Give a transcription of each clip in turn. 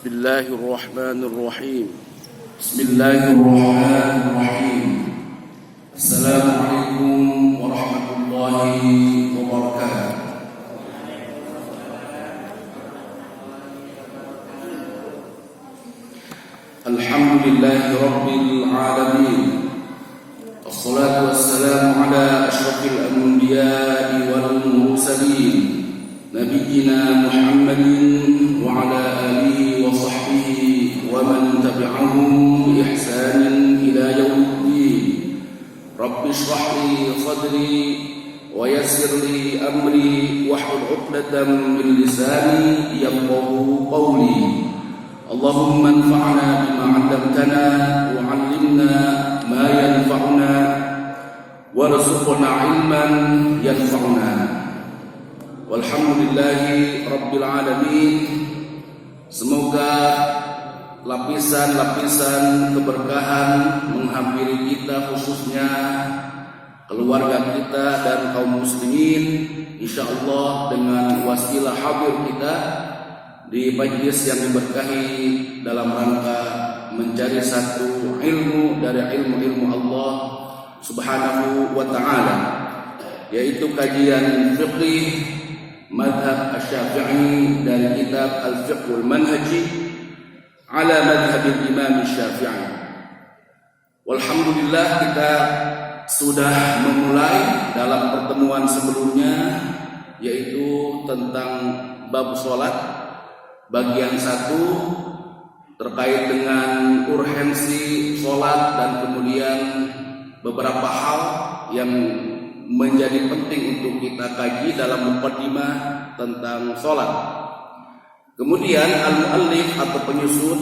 Bismillahirrahmanirrahim. Bismillahirrahmanirrahim. Assalamualaikum warahmatullahi wabarakatuh. Alhamdulillahi rabbil alamin. Wassalatu wassalamu ala asyrafil anbiya'i wal mursalin. Nabiyyina Muhammadin wa ala alihi wa sahbihi wa man tabi'ahum bi ihsanin ila yaumiddin. Rabbi shrah li sadri wa yassir li amri wahlul 'uqdatam min lisani yafqahu qawli. Allahumma anfa'na bima 'allamtana wa 'allimna ma yanfa'una warzuqna 'ilman yanfa'una. Walhamdulillahi rabbil alamin. Semoga lapisan-lapisan keberkahan menghampiri kita, khususnya keluarga kita dan kaum muslimin, insyaallah dengan wasilah hadir kita di majlis yang diberkahi dalam rangka mencari satu ilmu dari ilmu-ilmu Allah Subhanahu wa ta'ala, yaitu kajian fiqih madhab Asy-Syafi'i dari kitab Al-Fiqhul Manhaji ala madhab Imam Syafi'i. Walhamdulillah, kita sudah memulai dalam pertemuan sebelumnya, yaitu tentang bab salat bagian 1 terkait dengan urgensi salat dan kemudian beberapa hal yang menjadi penting untuk kita kaji dalam muqaddimah tentang salat. Kemudian al-muallif atau penyusun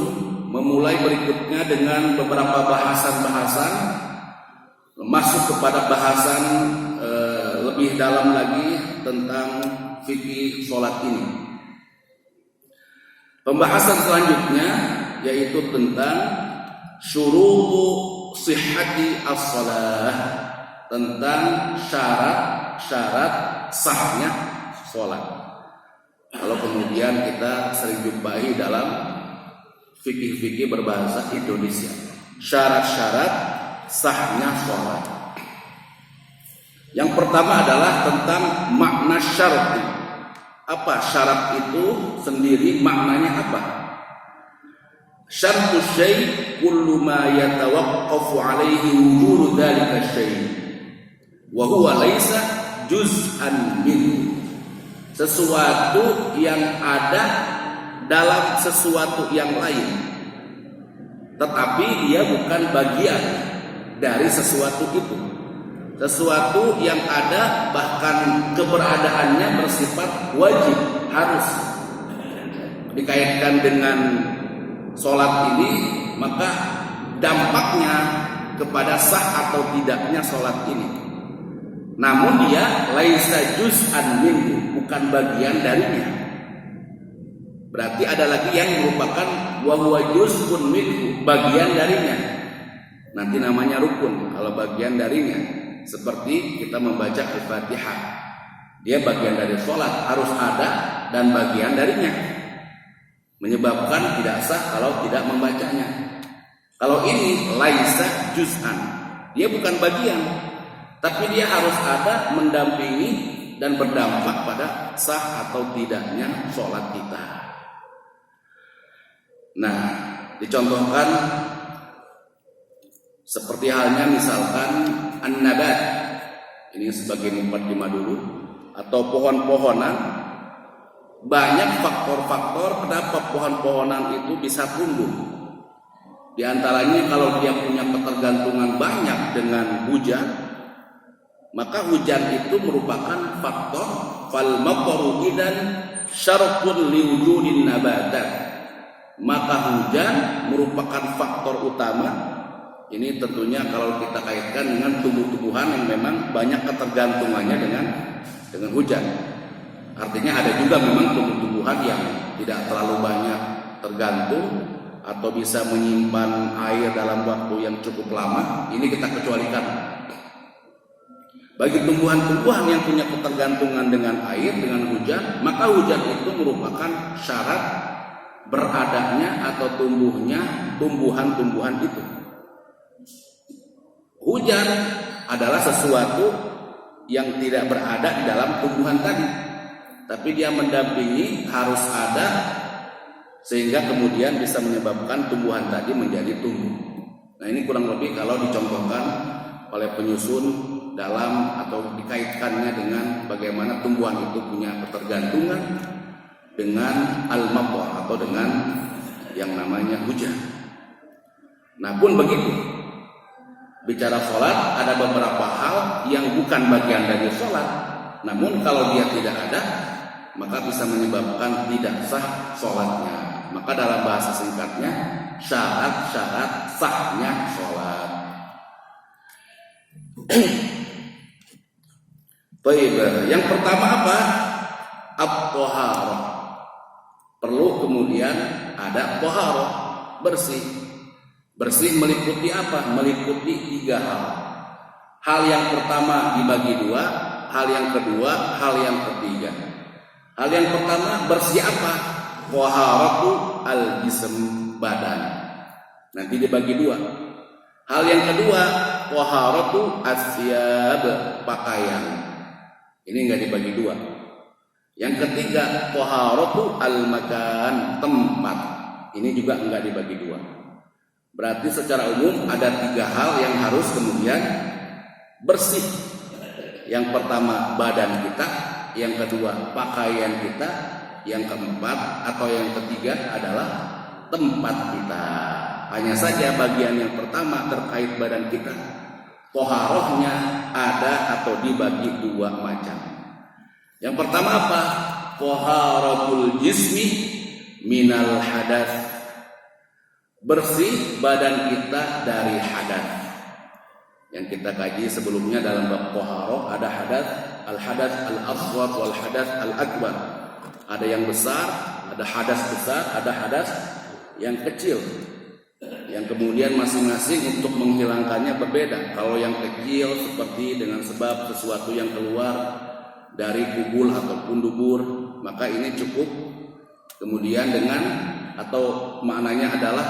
memulai berikutnya dengan beberapa bahasan-bahasan, masuk kepada bahasan lebih dalam lagi tentang fikih salat ini. Pembahasan selanjutnya yaitu tentang syurutu sihhati as-shalah, tentang syarat-syarat sahnya sholat. Kalau kemudian kita sering jumpai dalam fikih-fikih berbahasa Indonesia, syarat-syarat sahnya sholat. Yang pertama adalah tentang makna syarti. Apa syarat itu sendiri, maknanya apa? Syartu syai' kullu ma yatawaqqafu alaihi wujudu dzalika syai'. Wa huwa laisa juz'an min, sesuatu yang ada dalam sesuatu yang lain, tetapi dia bukan bagian dari sesuatu itu. Sesuatu yang ada bahkan keberadaannya bersifat wajib, harus dikaitkan dengan sholat ini, maka dampaknya kepada sah atau tidaknya sholat ini. Namun dia laisa juz'an minhu, bukan bagian darinya. Berarti ada lagi yang merupakan wa huwa juz'un minhu, bagian darinya. Nanti namanya rukun kalau bagian darinya. Seperti kita membaca Al-Fatihah, dia bagian dari sholat, harus ada dan bagian darinya, menyebabkan tidak sah kalau tidak membacanya. Kalau ini laisa juz'an, dia bukan bagian, tapi dia harus ada, mendampingi dan berdampak pada sah atau tidaknya sholat kita. Nah, dicontohkan seperti halnya misalkan an-nabat, ini sebagai muqaddimah dulu, atau pohon-pohonan. Banyak faktor-faktor kenapa pohon-pohonan itu bisa tumbuh. Di antaranya kalau dia punya ketergantungan banyak dengan hujan, maka hujan itu merupakan faktor fal maqaru idan syartun liwujudin nabatat. Maka hujan merupakan faktor utama. Ini tentunya kalau kita kaitkan dengan tumbuh-tumbuhan yang memang banyak ketergantungannya dengan hujan. Artinya ada juga memang tumbuh-tumbuhan yang tidak terlalu banyak tergantung atau bisa menyimpan air dalam waktu yang cukup lama. Ini kita kecualikan. Bagi tumbuhan-tumbuhan yang punya ketergantungan dengan air, dengan hujan, maka hujan itu merupakan syarat beradanya atau tumbuhnya tumbuhan-tumbuhan itu. Hujan adalah sesuatu yang tidak berada di dalam tumbuhan tadi, tapi dia mendampingi, harus ada, sehingga kemudian bisa menyebabkan tumbuhan tadi menjadi tumbuh. Nah, ini kurang lebih kalau dicontohkan oleh penyusun dalam atau dikaitkannya dengan bagaimana tumbuhan itu punya ketergantungan dengan al-matar atau dengan yang namanya hujan. Nah, pun begitu. Bicara sholat, ada beberapa hal yang bukan bagian dari sholat, namun kalau dia tidak ada, maka bisa menyebabkan tidak sah sholatnya. Maka dalam bahasa singkatnya, syarat-syarat sahnya sholat. Baik, yang pertama apa? At-thaharah. Perlu kemudian ada thaharah, bersih. Bersih meliputi apa? Meliputi 3 hal. Hal yang pertama dibagi 2, hal yang kedua, hal yang ketiga. Hal yang pertama bersih apa? Thaharatu al-jism, badan. Nanti dibagi 2. Hal yang kedua, thaharatu asyab, pakaian. Ini enggak dibagi 2. Yang ketiga, thaharatu al-makan, tempat. Ini juga enggak dibagi 2. Berarti secara umum ada 3 hal yang harus kemudian bersih. Yang pertama badan kita, yang kedua pakaian kita, yang keempat atau yang ketiga adalah tempat kita. Hanya saja bagian yang pertama terkait badan kita, thaharahnya ada atau dibagi 2 macam. Yang pertama apa? Thaharatul jismi minal hadas. Bersih badan kita dari hadas. Yang kita kaji sebelumnya dalam bab thaharah, ada hadas, al-hadas al-asghar wal hadas al-akbar. Ada yang besar, ada hadas besar, ada hadas yang kecil. Yang kemudian masing-masing untuk menghilangkannya berbeda. Kalau yang kecil seperti dengan sebab sesuatu yang keluar dari kubul ataupun dubur, maka ini cukup. Kemudian dengan atau maknanya adalah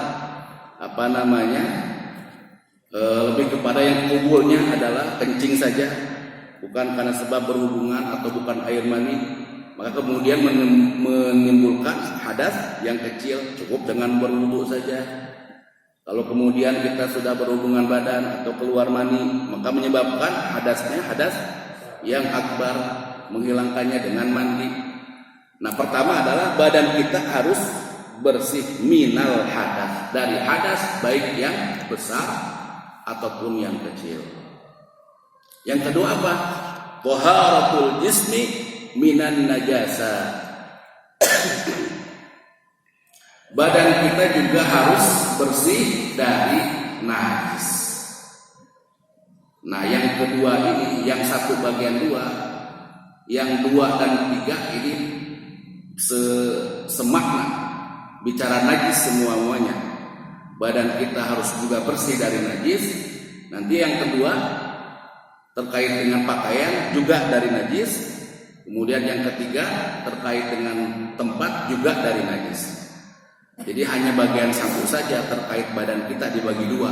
lebih kepada yang kubulnya adalah kencing saja, bukan karena sebab berhubungan atau bukan air mani, maka kemudian menimbulkan hadas yang kecil, cukup dengan berwudu saja. Kalau kemudian kita sudah berhubungan badan atau keluar mani, maka menyebabkan hadasnya hadas yang akbar, menghilangkannya dengan mandi. Nah, pertama adalah badan kita harus bersih minal hadas, dari hadas baik yang besar ataupun yang kecil. Yang kedua apa? Thaharatul jismi minan najasa. Badan kita juga harus bersih dari najis. Nah, yang kedua ini, yang satu bagian 2, yang 2 dan 3 ini semakna. Bicara najis semuanya, badan kita harus juga bersih dari najis. Nanti yang kedua terkait dengan pakaian juga dari najis. Kemudian yang ketiga terkait dengan tempat juga dari najis. Jadi hanya bagian satu saja terkait badan kita dibagi 2.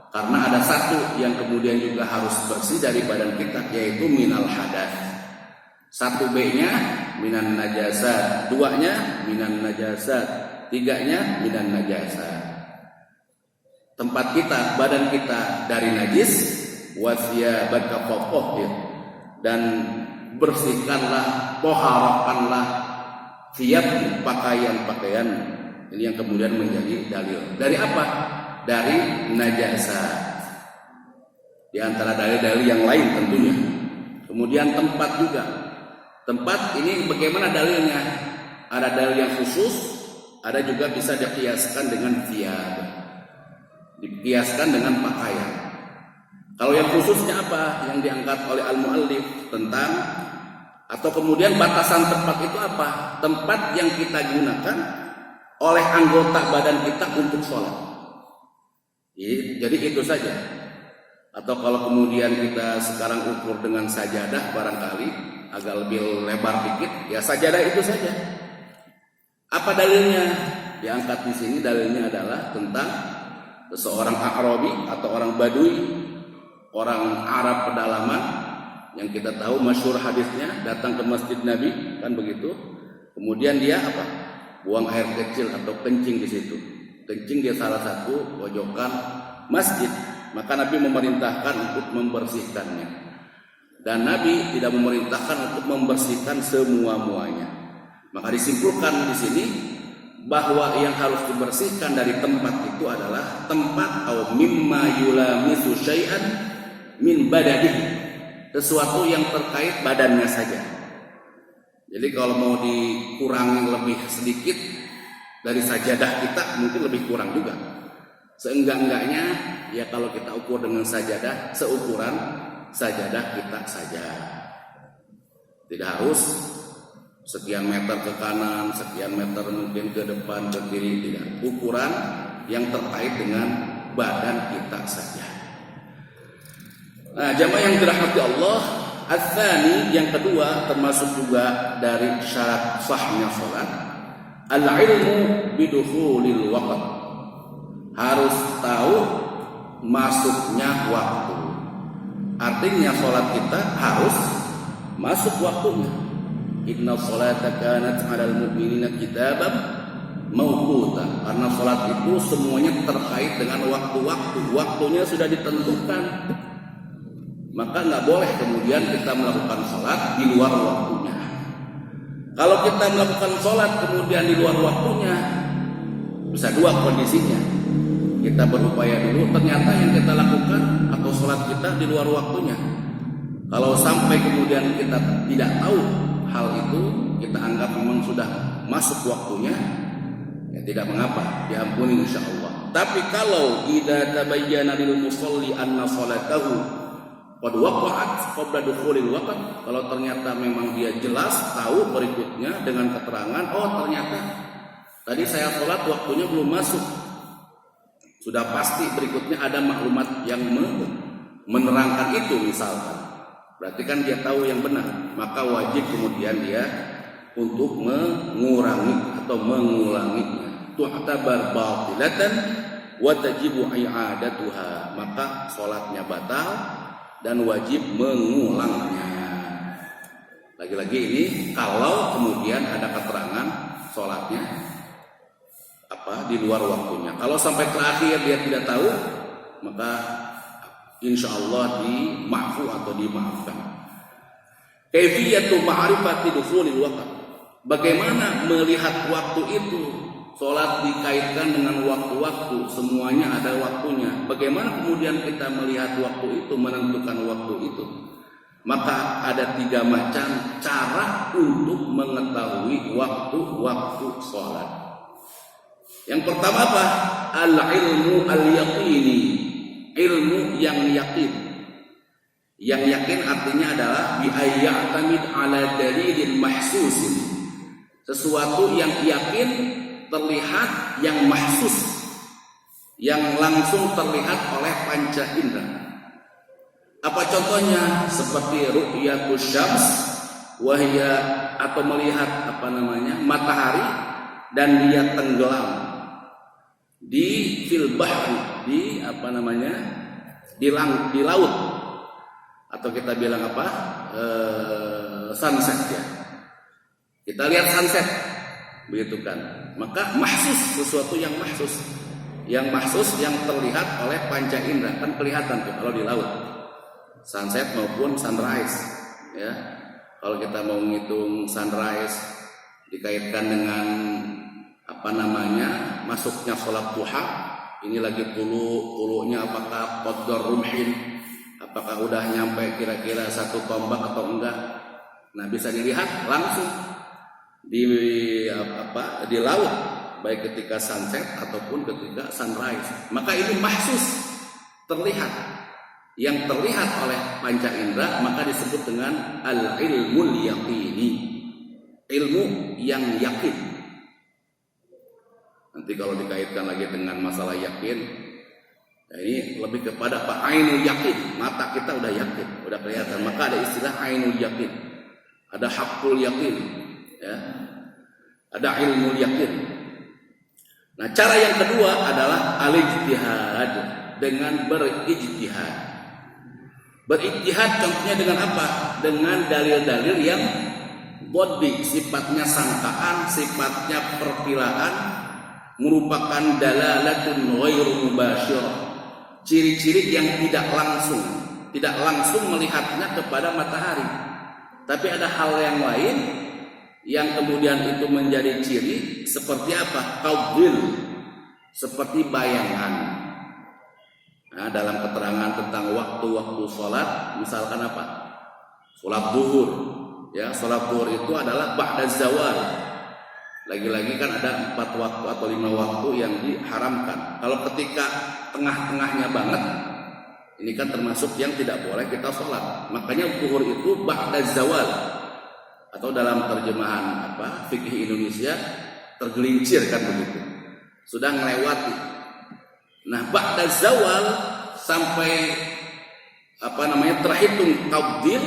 Karena ada satu yang kemudian juga harus bersih dari badan kita, yaitu minal hadas. 1B-nya minan najasa, 2-nya minan najasa, 3-nya minan najasa. Tempat kita, badan kita dari najis, wasiyabat kafafoh, dan bersihkanlah, toharakanlah siap pakaian-pakaian. Ini yang kemudian menjadi dalil. Dari apa? Dari najasa. Di antara dalil-dalil yang lain tentunya. Kemudian tempat juga. Tempat ini bagaimana dalilnya? Ada dalil yang khusus, ada juga bisa dikiaskan dengan thiyab. Dikiaskan dengan pakaian. Kalau yang khususnya apa? Yang diangkat oleh al-muallif tentang atau kemudian batasan tempat itu apa? Tempat yang kita gunakan oleh anggota badan kita untuk sholat. Jadi itu saja. Atau kalau kemudian kita sekarang ukur dengan sajadah barangkali agak lebih lebar dikit, ya sajadah itu saja. Apa dalilnya? diangkat di sini dalilnya adalah tentang seseorang A'rabi atau orang Badui, orang Arab pedalaman yang kita tahu masyhur hadisnya datang ke masjid Nabi, kan begitu. Kemudian dia apa? Buang air kecil atau kencing di situ. Kencing di salah satu pojokan masjid. Maka Nabi memerintahkan untuk membersihkannya. Dan Nabi tidak memerintahkan untuk membersihkan semua-muanya. Maka disimpulkan di sini bahwa yang harus dibersihkan dari tempat itu adalah tempat atau mimma yulamisu syai'an min badanihi, sesuatu yang terkait badannya saja. Jadi kalau mau dikurangi lebih sedikit dari sajadah kita mungkin lebih kurang juga. Seenggak-enggaknya ya kalau kita ukur dengan sajadah, seukuran sajadah kita saja. Tidak harus sekian meter ke kanan, sekian meter mungkin ke depan, ke kiri, tidak. Ukuran yang terkait dengan badan kita saja. Nah, jamaah yang dirahmati Allah, ats-tsani yang kedua termasuk juga dari syarat sahnya salat, al-ilmu bidukhulil waqt. Harus tahu masuknya waktu. Artinya salat kita harus masuk waktunya. Inna sholata kanat 'alal mu'minina kitaban mawquta. Karena salat itu semuanya terkait dengan waktu-waktu. Waktunya sudah ditentukan. Maka nggak boleh kemudian kita melakukan salat di luar waktunya. Kalau kita melakukan salat kemudian di luar waktunya, bisa dua kondisinya. Kita berupaya dulu, ternyata yang kita lakukan atau salat kita di luar waktunya. Kalau sampai kemudian kita tidak tahu hal itu, kita anggap memang sudah masuk waktunya, ya tidak mengapa, diampuni insyaallah. Tapi kalau idza tabayyana lil musalli anna salatahu qad waqa'at qabla dukhulil waqt, kalau ternyata memang dia jelas tahu berikutnya dengan keterangan, oh ternyata tadi saya salat waktunya belum masuk. Sudah pasti berikutnya ada maklumat yang menerangkan itu misalkan. Berarti kan dia tahu yang benar, maka wajib kemudian dia untuk mengurangi atau mengulanginya. Tu'tabar batilatan wa tajibu i'adatuha. Maka salatnya batal dan wajib mengulangnya. Lagi-lagi ini kalau kemudian ada keterangan salatnya di luar waktunya. Kalau sampai terakhir dia tidak tahu, maka insya Allah dimaafu atau dimaafkan. Kaifiyatu ma'rifati dukhulil waqt. Bagaimana melihat waktu itu? Salat dikaitkan dengan waktu-waktu, semuanya ada waktunya. Bagaimana kemudian kita melihat waktu itu, menentukan waktu itu? Maka ada 3 macam cara untuk mengetahui waktu-waktu salat. Yang pertama apa? Al-ilmu al-yaqini. Ilmu yang yakin. Yang yakin artinya adalah bi ayya'tamid ala dalilin mahsusin. Sesuatu yang yakin terlihat, yang mahsus, yang langsung terlihat oleh panca indera. Apa contohnya? Seperti ru'yatus syams wahya, atau melihat matahari dan dia tenggelam di fil bahri, di di laut, atau kita bilang sunset ya. Kita lihat sunset, begitu kan? Maka mahsus, sesuatu yang mahsus, yang terlihat oleh panca indera, kan kelihatan tuh kalau di laut, sunset maupun sunrise ya. Kalau kita mau menghitung sunrise dikaitkan dengan masuknya sholat duha, ini lagi tulunya apakah qadar rumhin, apakah udah nyampe kira-kira 1 tombak atau enggak. Nah, bisa dilihat langsung di laut, baik ketika sunset ataupun ketika sunrise. Maka ini mahsus, terlihat, yang terlihat oleh panca indera, maka disebut dengan al-ilmul yaqini, ilmu yang yakin. Nanti kalau dikaitkan lagi dengan masalah yakin, ya ini lebih kepada ainul yakin, mata kita udah yakin, udah kelihatan. Maka ada istilah ainul yakin, ada haqqul yakin, ya, ada ilmul yakin. Nah, cara yang kedua adalah al-ijtihad, dengan berijtihad. Berijtihad contohnya dengan apa? Dengan dalil-dalil yang bodi, sifatnya sangkaan, sifatnya perkiraan, merupakan dalalatun ghairu mubasyirah. Ciri-ciri yang tidak langsung melihatnya kepada matahari. Tapi ada hal yang lain yang kemudian itu menjadi ciri, seperti apa? Qaudil, seperti bayangan. Nah, dalam keterangan tentang waktu-waktu sholat, misalkan apa? Sholat zuhur. Ya, sholat zuhur itu adalah ba'da zawal. Lagi-lagi kan ada 4 waktu atau 5 waktu yang diharamkan. Kalau ketika tengah-tengahnya banget, ini kan termasuk yang tidak boleh kita sholat. Makanya zuhur itu ba'da zawal. Atau dalam terjemahan fikih Indonesia, tergelincir kan begitu, sudah melewati. Nah, ba'da zawal sampai terhitung qaudil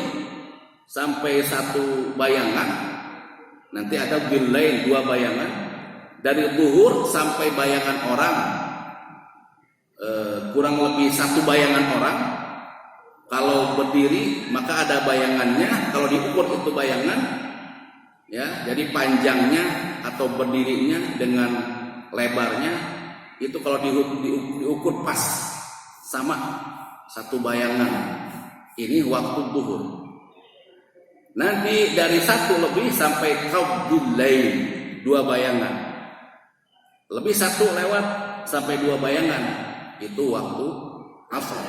sampai 1 bayangan. Nanti ada billain 2 bayangan. Dari zuhur sampai bayangan orang, kurang lebih 1 bayangan orang. Kalau berdiri maka ada bayangannya. Kalau diukur itu bayangan, ya, jadi panjangnya atau berdirinya dengan lebarnya itu kalau diukur pas sama 1 bayangan. Ini waktu zuhur. Nanti dari 1 lebih sampai qaudul lail 2 bayangan. Lebih 1 lewat sampai 2 bayangan, itu waktu asar.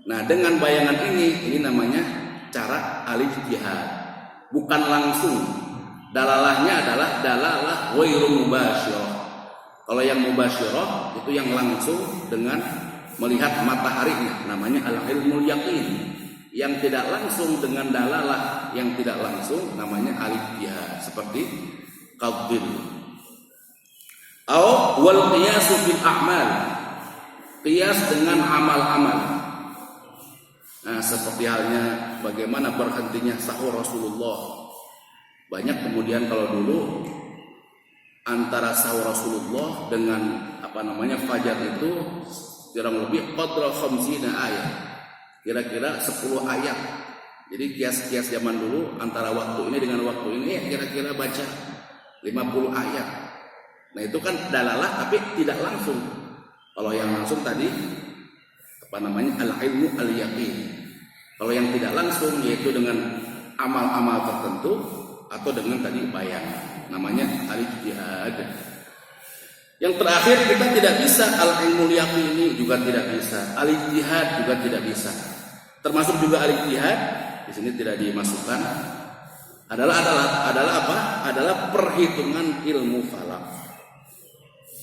Nah, dengan bayangan ini namanya cara al-ijtihad. Bukan langsung. Dalalahnya adalah dalalah ghairu mubasyirah. Kalau yang mubasyirah itu yang langsung dengan melihat mataharinya, namanya al-ilmul yaqin. Yang tidak langsung dengan dalalah yang tidak langsung namanya al-ijtihad, seperti qaudil. Au wal qiyas bil a'mal. Qiyas dengan amal-amal. Nah, seperti halnya bagaimana berhentinya sahur Rasulullah. Banyak kemudian kalau dulu antara sahur Rasulullah dengan fajar itu kurang lebih qadra 50 ayat. Kira-kira 10 ayat. Jadi kias-kias zaman dulu antara waktu ini dengan waktu ini kira-kira baca 50 ayat. Nah, itu kan dalalah tapi tidak langsung. Kalau yang langsung tadi al-ilmu al-yaqin. Kalau yang tidak langsung yaitu dengan amal-amal tertentu atau dengan tadi bayangan, namanya al-ijtihad. Yang terakhir kita tidak bisa al-ilmu al-yaqin ini juga tidak bisa, al-ijtihad juga tidak bisa. Termasuk juga al-ijtihad di sini tidak dimasukkan adalah apa? Adalah perhitungan ilmu falak.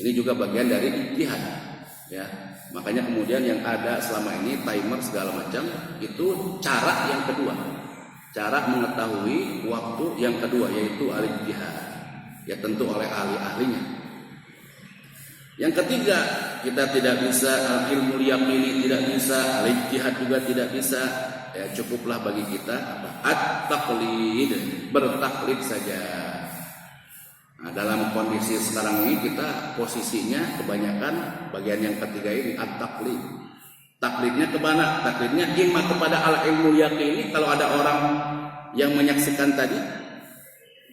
Ini juga bagian dari ijtihad, ya. Makanya kemudian yang ada selama ini timer segala macam itu cara yang kedua, cara mengetahui waktu yang kedua yaitu al-ijtihad, ya tentu oleh ahli-ahlinya. Yang ketiga, kita tidak bisa al-ilmu yaqini, tidak bisa al-ijtihad juga tidak bisa, ya cukuplah bagi kita at-taqlid, bertaklid saja. Nah, dalam kondisi sekarang ini kita posisinya kebanyakan bagian yang ketiga ini at-taqlid. Taklidnya kemana? Taklidnya imma kepada al-ilmu yaqini kalau ada orang yang menyaksikan tadi,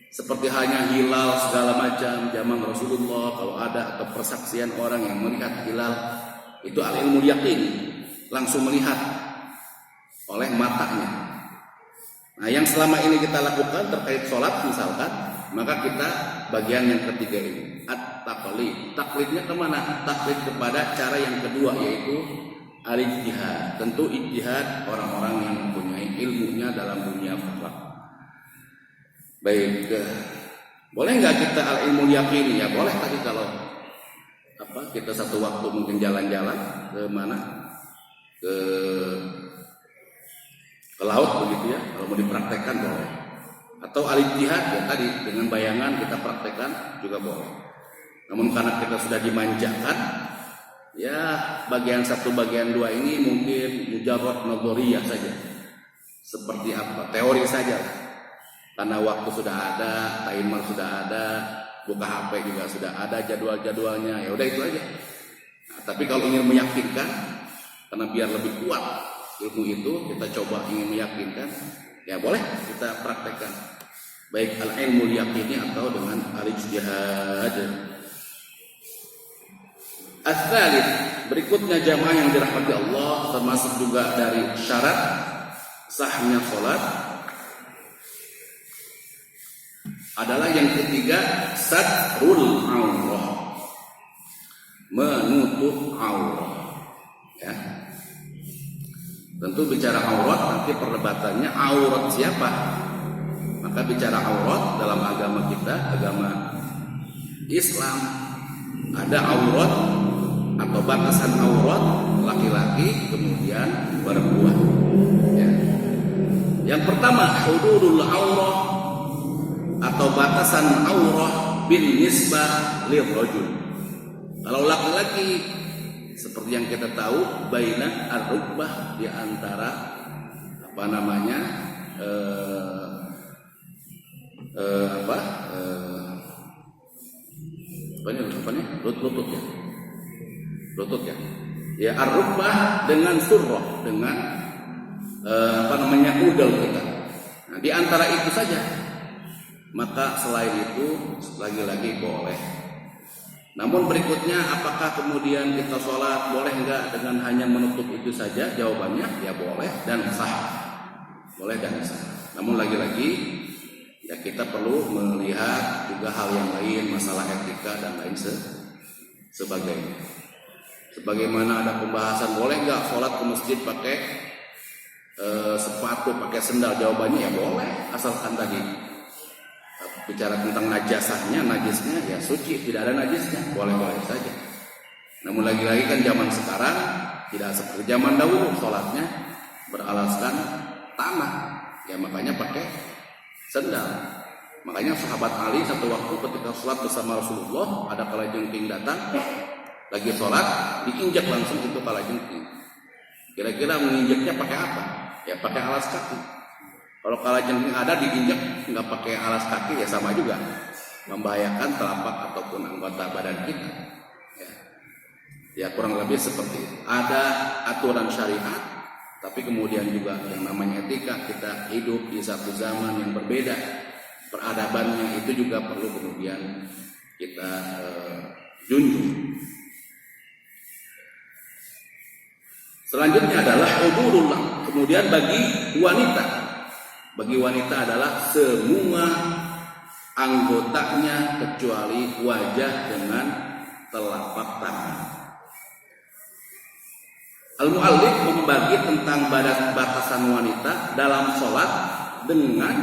seperti halnya hilal segala macam zaman Rasulullah, kalau ada atau persaksian orang yang melihat hilal, itu al-ilmu yaqini, langsung melihat oleh matanya. Nah, yang selama ini kita lakukan terkait sholat misalkan, maka kita bagian yang ketiga ini at-taqlid. Taklidnya kemana? Taklid kepada cara yang kedua yaitu al-ijtihad. Tentu ijtihad orang-orang yang mempunyai ilmunya dalam dunia fikih. Baik, boleh nggak kita al-ilmu yaqini? Ya boleh tadi kalau kita satu waktu mungkin jalan-jalan ke mana, ke laut begitu ya, kalau mau dipraktekkan boleh. Atau al-ijtihad ya tadi dengan bayangan kita praktekkan juga boleh. Namun karena kita sudah dimanjakan, ya bagian 1 bagian 2 ini mungkin mujarrad nadhariyah saja. Seperti teori saja. Karena waktu sudah ada, timer sudah ada, buka HP juga sudah ada jadwal-jadwalnya, ya udah itu aja. Nah, tapi kalau ingin meyakinkan, karena biar lebih kuat ilmu itu, kita coba ingin meyakinkan, ya boleh kita praktekkan, baik al-ilmu yaqini atau dengan al-ijtihad. Ats-tsalits, berikutnya jamaah yang dirahmati Allah, termasuk juga dari syarat sahnya salat adalah yang ketiga, satrul aurah, menutup aurat. Ya. Tentu bicara aurat nanti perdebatannya aurat siapa? Maka bicara aurat dalam agama kita, agama Islam, ada aurat atau batasan aurat laki-laki kemudian perempuan. Ya. Yang pertama, hududul aurah atau batasan aurah bin nisbah lirrajul. Kalau laki-laki seperti yang kita tahu, baina ar-rukbah, di antara apa namanya lutut ya ar-rukbah dengan surrah, dengan udel kita. Nah, di antara itu saja. Maka selain itu lagi-lagi boleh. Namun berikutnya, apakah kemudian kita sholat boleh enggak dengan hanya menutup itu saja? Jawabannya ya boleh dan sah. Boleh dan sah. Namun lagi-lagi ya kita perlu melihat juga hal yang lain, masalah etika dan lain sebagainya. Sebagaimana ada pembahasan boleh enggak sholat ke masjid pakai sepatu, pakai sendal? Jawabannya ya boleh, asalkan tadi bicara tentang najasahnya, najisnya ya suci, tidak ada najisnya, boleh-boleh saja. Namun lagi-lagi kan zaman sekarang tidak seperti zaman dahulu, sholatnya beralaskan tanah, ya makanya pakai sendal. Makanya sahabat Ali satu waktu ketika sholat bersama Rasulullah, ada kalajengking datang, lagi sholat, diinjak langsung itu kalajengking. Kira-kira menginjaknya pakai apa? Ya pakai alas kaki. Kalau kalajengking ada diinjak nggak pakai alas kaki ya sama juga, membahayakan telapak ataupun anggota badan kita. Ya kurang lebih seperti itu. Ada aturan syariat, tapi kemudian juga yang namanya etika, kita hidup di satu zaman yang berbeda, peradabannya itu juga perlu kemudian kita junjung. Selanjutnya adalah hudurullah. Kemudian bagi wanita adalah semua anggotanya kecuali wajah dengan telapak tangan. Al-Mu'allif membagi tentang batasan wanita dalam sholat dengan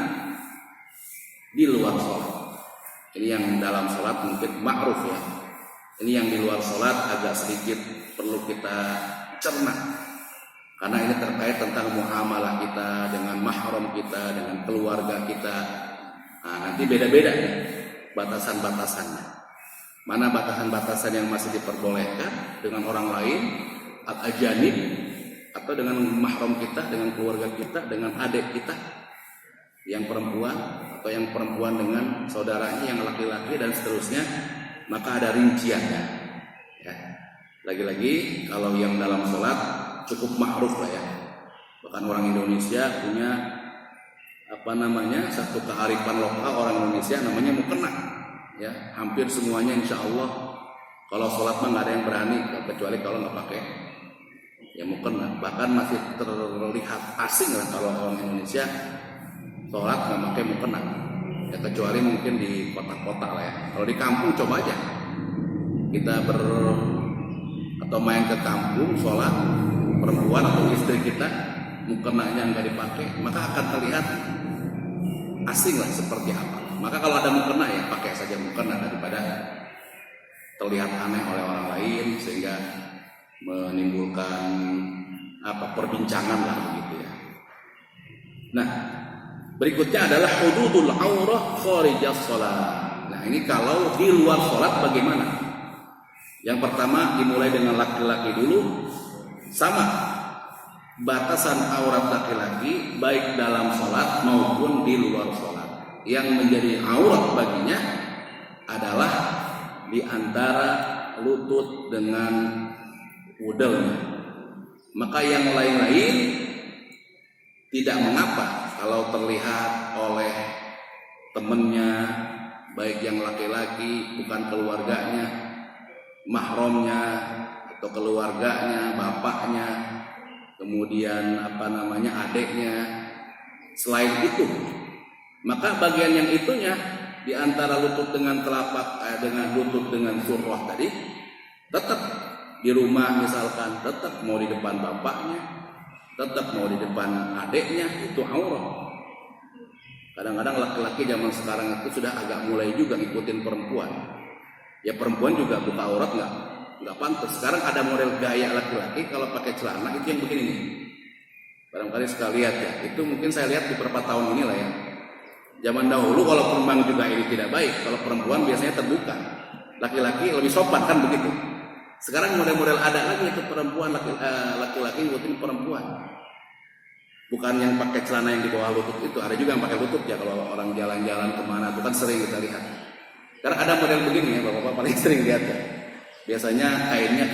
di luar sholat. Ini yang dalam sholat mungkin ma'ruf ya. Ini yang di luar sholat agak sedikit perlu kita cerna, karena ini terkait tentang muamalah kita dengan mahram kita, dengan keluarga kita. Nah, nanti beda-beda nih batasan-batasannya. Mana batasan-batasan yang masih diperbolehkan dengan orang lain, al-ajanib, atau dengan mahram kita, dengan keluarga kita, dengan adik kita yang perempuan, atau yang perempuan dengan saudaranya yang laki-laki, dan seterusnya. Maka ada rinciannya. Ya. Lagi-lagi kalau yang dalam sholat cukup ma'ruf lah ya. Bahkan orang Indonesia punya satu kearifan lokal orang Indonesia namanya mukena. Ya, hampir semuanya insya Allah kalau sholat mah nggak ada yang berani kecuali kalau nggak pakai ya mukena. Bahkan masih terlihat asing lah kalau orang Indonesia sholat nggak pakai mukena. Ya kecuali mungkin di kota-kota lah ya. Kalau di kampung coba aja kita atau main ke kampung sholat, perempuan atau istri kita mukenanya nggak dipakai, maka akan terlihat asing lah seperti apa. Maka kalau ada mukena ya pakai saja mukena daripada terlihat aneh oleh orang lain sehingga menimbulkan perbincangan lah begitu ya. Nah, berikutnya adalah hududul aurah kharijas shalah. Nah, ini kalau di luar sholat bagaimana? Yang pertama dimulai dengan laki-laki dulu. Sama, batasan aurat laki-laki baik dalam sholat maupun di luar sholat. Yang menjadi aurat baginya adalah di antara lutut dengan udelnya. Maka yang lain-lain tidak mengapa kalau terlihat oleh temannya, baik yang laki-laki bukan keluarganya, mahramnya atau keluarganya, bapaknya, kemudian adiknya. Selain itu, maka bagian yang itunya di antara lutut dengan telapak dengan lutut dengan surah tadi tetap di rumah, misalkan tetap mau di depan bapaknya, tetap mau di depan adiknya, itu aurat. Kadang-kadang laki-laki zaman sekarang itu sudah agak mulai juga ngikutin perempuan. Ya perempuan juga buka aurat nggak pantas. Sekarang ada model gaya laki-laki kalau pakai celana itu yang begini nih. Barangkali suka lihat ya. Itu mungkin saya lihat di beberapa tahun inilah ya. Zaman dahulu kalau perempuan juga ini tidak baik. Kalau perempuan biasanya terbuka. Laki-laki lebih sopan kan begitu. Sekarang model-model ada lagi itu perempuan laki-laki ngikutin perempuan. Bukan yang pakai celana yang di bawah lutut itu, ada juga yang pakai lutut ya kalau orang jalan-jalan kemana itu kan sering kita lihat. Karena ada model begini ya, bapak-bapak paling sering lihat ya. Biasanya kainnya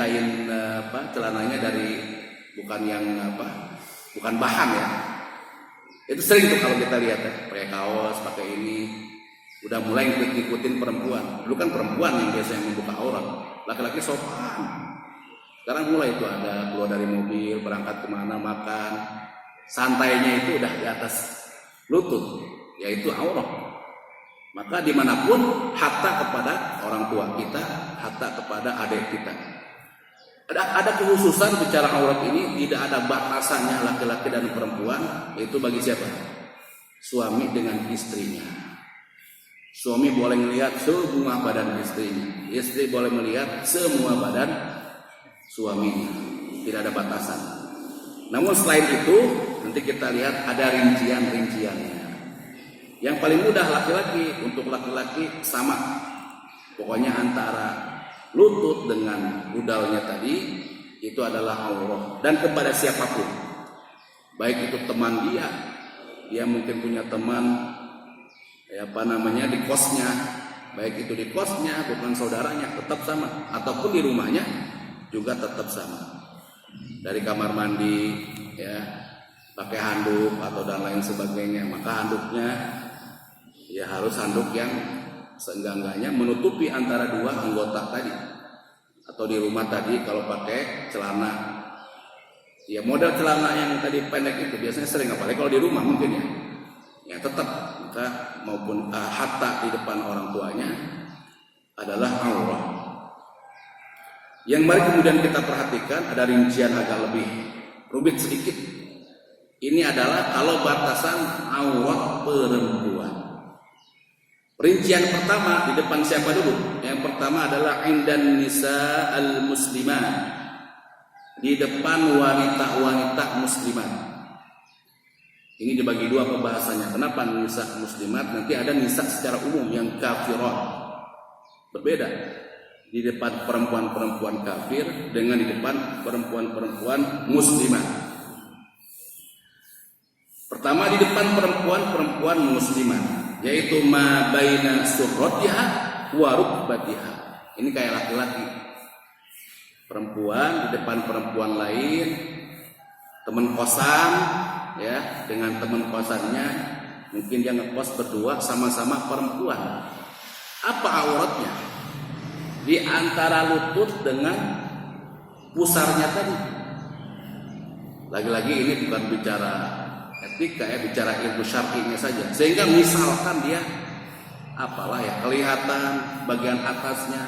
celananya dari bukan bahan ya. Itu sering tuh kalau kita lihat ya, pakai kaos, pakai ini. Udah mulai ngikutin perempuan. Dulu kan perempuan yang biasanya membuka aurat, laki-laki sopan. Sekarang mulai itu ada keluar dari mobil, berangkat kemana, makan, santainya itu udah di atas lutut, yaitu aurat. Maka dimanapun, hatta kepada orang tua kita, hatta kepada adik kita. Ada kekhususan bicara aurat ini, tidak ada batasannya laki-laki dan perempuan, yaitu bagi siapa? Suami dengan istrinya. Suami boleh melihat semua badan istrinya, istri boleh melihat semua badan suaminya, tidak ada batasan. Namun selain itu, nanti kita lihat ada rincian-rinciannya. Yang paling mudah laki-laki, untuk laki-laki sama. Pokoknya antara lutut dengan udalnya tadi, itu adalah aurat. Dan kepada siapapun. Baik itu teman dia mungkin punya teman di kosnya. Baik itu di kosnya, bukan saudaranya, tetap sama. Ataupun di rumahnya, juga tetap sama. Dari kamar mandi ya pakai handuk atau dan lain sebagainya, maka handuknya ya harus handuk yang seenggak-enggaknya menutupi antara dua anggota tadi. Atau di rumah tadi kalau pakai celana ya model celana yang tadi pendek itu biasanya sering, apalagi kalau di rumah mungkin ya tetap maka maupun hatta di depan orang tuanya adalah aurat. Yang mari kemudian kita perhatikan ada rincian agak lebih rumit sedikit. Ini adalah kalau batasan aurat perempuan. Rincian pertama di depan siapa dulu? Yang pertama adalah indan nisa al-muslimat. Di depan wanita-wanita muslimat. Ini dibagi dua pembahasannya. Kenapa nisa muslimat? Nanti ada nisa secara umum yang kafirat. Berbeda. Di depan perempuan-perempuan kafir dengan di depan perempuan-perempuan muslimah. Pertama di depan perempuan-perempuan muslimah, yaitu ma baina surratiha wa rukbatiha. Ini kayak laki-laki. Perempuan di depan perempuan lain, teman kosan ya, dengan teman kosannya, mungkin dia ngekos berdua sama-sama perempuan. Apa auratnya? Di antara lutut dengan pusarnya tadi. Lagi-lagi ini bukan bicara etika ya, bicara ilmu syar'inya saja. Sehingga misalkan dia kelihatan bagian atasnya,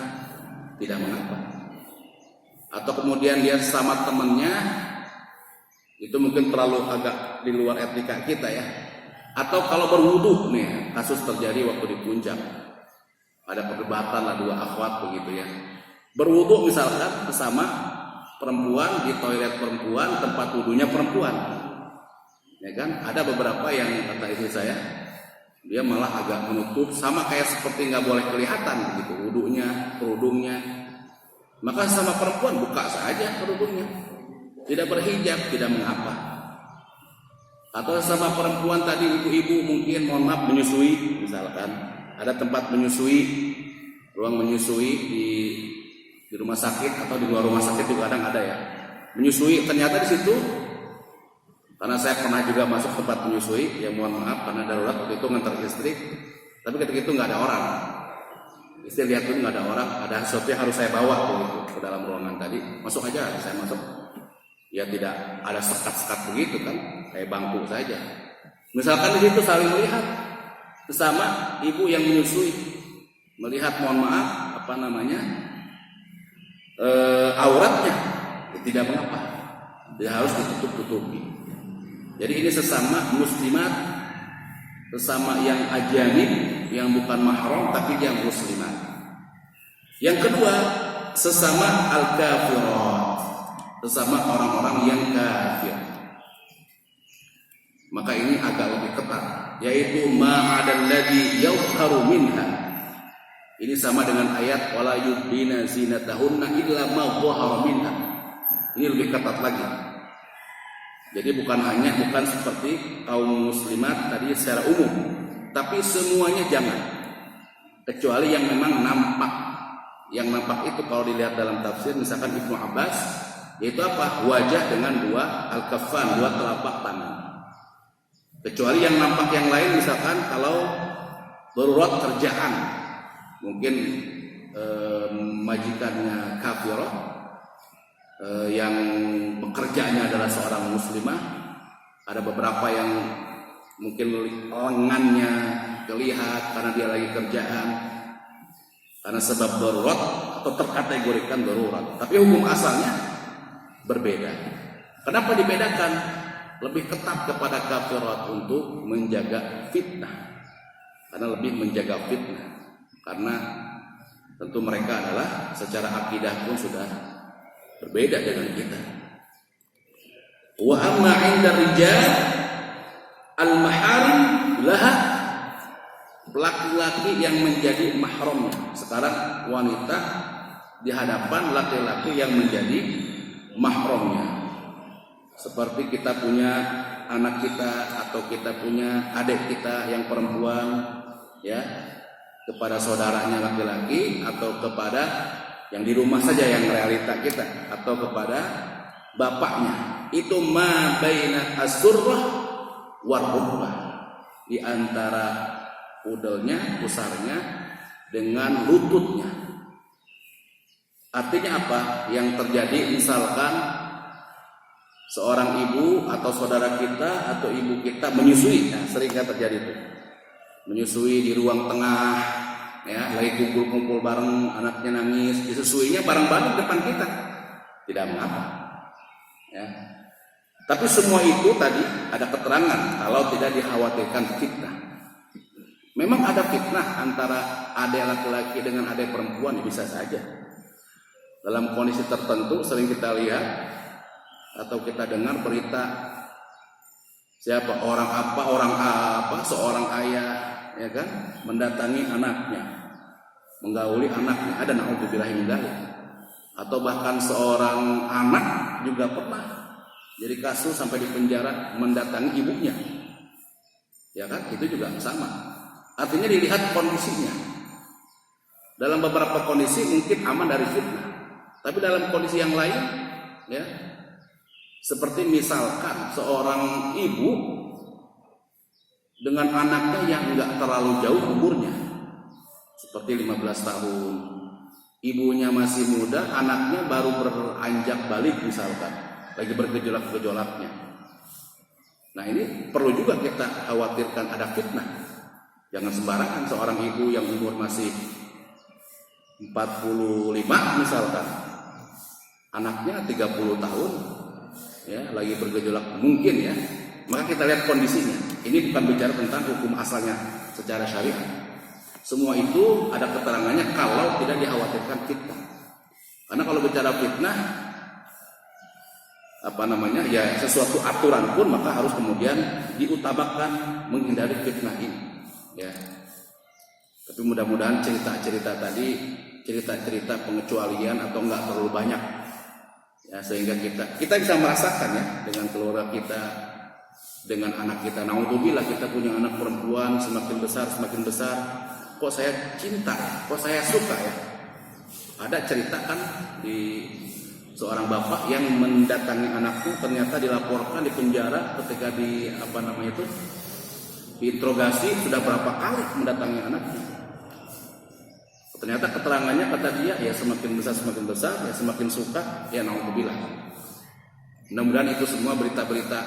tidak mengapa. Atau kemudian dia sama temannya, itu mungkin terlalu agak di luar etika kita ya. Atau kalau berwudu nih, kasus terjadi waktu di Puncak. Ada perdebatan lah dua akhwat begitu ya. Berwudu misalkan bersama perempuan di toilet perempuan, tempat wudunya perempuan. Ya kan? Ada beberapa yang kata istri saya, dia malah agak menutup sama kayak seperti nggak boleh kelihatan begitu wudunya, kerudungnya. Maka sama perempuan buka saja kerudungnya. Tidak berhijab, tidak mengapa. Atau sama perempuan tadi ibu-ibu mungkin mohon maaf menyusui misalkan. Ada tempat menyusui, ruang menyusui di rumah sakit atau di luar rumah sakit juga kadang ada ya. Menyusui, ternyata di situ, karena saya pernah juga masuk tempat menyusui, ya mohon maaf karena darurat waktu itu ngantar istri, tapi ketika itu nggak ada orang. Istri lihat itu nggak ada orang, ada sesuatu yang harus saya bawa begitu ke dalam ruangan tadi. Masuk aja, saya masuk. Ya tidak ada sekat-sekat begitu kan, kayak bangku saja. Misalkan di situ saling melihat sesama ibu yang menyusui, melihat mohon maaf auratnya, ya tidak mengapa, dia harus ditutup-tutupi. Jadi ini sesama muslimat, sesama yang ajanib, yang bukan mahram tapi yang muslimat. Yang kedua, sesama al-kafirat, sesama orang-orang yang kafir. Maka ini agak lebih ketat, yaitu ma'adal ladzi yadhharu minha. Ini sama dengan ayat wala yubdina zinatahunna illa ma dhahara minha. Ini lebih ketat lagi. Jadi bukan seperti kaum muslimat tadi secara umum, tapi semuanya jangan, kecuali yang memang nampak. Yang nampak itu kalau dilihat dalam tafsir misalkan Ibnu Abbas, yaitu apa? Wajah dengan dua al-kaffan, dua telapak tangan. Kecuali yang nampak yang lain misalkan kalau darurat kerjaan, mungkin majikannya kafirah, yang pekerjaannya adalah seorang muslimah, ada beberapa yang mungkin lengannya terlihat karena dia lagi kerjaan karena sebab darurat atau terkategorikan darurat, tapi hukum asalnya berbeda. Kenapa dibedakan? Lebih ketat kepada kafirat untuk menjaga fitnah, karena lebih menjaga fitnah, karena tentu mereka adalah secara akidah pun sudah berbeda dengan kita. Wa amma 'inda rijal al-maharim laha, laki-laki yang menjadi mahramnya. Sekarang wanita di hadapan laki-laki yang menjadi mahramnya. Seperti kita punya anak kita atau kita punya adik kita yang perempuan, ya, kepada saudaranya laki-laki atau kepada yang di rumah saja yang realita kita atau kepada bapaknya. Itu ma baina as-surrah war rukbah, di antara udelnya, pusarnya dengan lututnya. Artinya apa? Yang terjadi misalkan seorang ibu atau saudara kita atau ibu kita menyusui, nah, sering kan terjadi itu, menyusui di ruang tengah, ya, lagi kumpul-kumpul bareng, anaknya nangis, disusuinya bareng-bareng depan kita, tidak mengapa, ya. Tapi semua itu tadi ada keterangan kalau tidak dikhawatirkan fitnah. Memang ada fitnah antara adik laki-laki dengan adik perempuan, bisa saja. Dalam kondisi tertentu sering kita lihat atau kita dengar berita orang apa seorang ayah, ya kan, mendatangi anaknya, menggauli anaknya, ada naudzubillah min dzalik. Atau bahkan seorang anak juga pernah jadi kasus sampai di penjara mendatangi ibunya, ya kan, itu juga sama. Artinya dilihat kondisinya. Dalam beberapa kondisi mungkin aman dari fitnah, tapi dalam kondisi yang lain, ya, seperti misalkan seorang ibu dengan anaknya yang enggak terlalu jauh umurnya, seperti 15 tahun, ibunya masih muda, anaknya baru beranjak balik misalkan, lagi bergejolak-gejolaknya. Nah, ini perlu juga kita khawatirkan ada fitnah. Jangan sembarangan seorang ibu yang umur masih 45 misalkan, anaknya 30 tahun, ya, lagi bergejolak mungkin, ya, maka kita lihat kondisinya. Ini bukan bicara tentang hukum asalnya secara syariat. Semua itu ada keterangannya kalau tidak dikhawatirkan fitnah. Karena kalau bicara fitnah, ya, sesuatu aturan pun maka harus kemudian diutamakan menghindari fitnah ini, ya. Tapi mudah-mudahan cerita-cerita tadi, cerita-cerita pengecualian atau enggak terlalu banyak, ya, sehingga kita bisa merasakan, ya, dengan keluarga kita, dengan anak kita. Naudzubillah kita punya anak perempuan semakin besar, kok saya cinta, kok saya suka ya. Ada cerita kan di seorang bapak yang mendatangi anaknya, ternyata dilaporkan di penjara ketika diinterogasi sudah berapa kali mendatangi anaknya. Ternyata keterangannya kata dia ya semakin besar ya semakin suka, ya naudzubillah. Mudah-mudahan itu semua berita-berita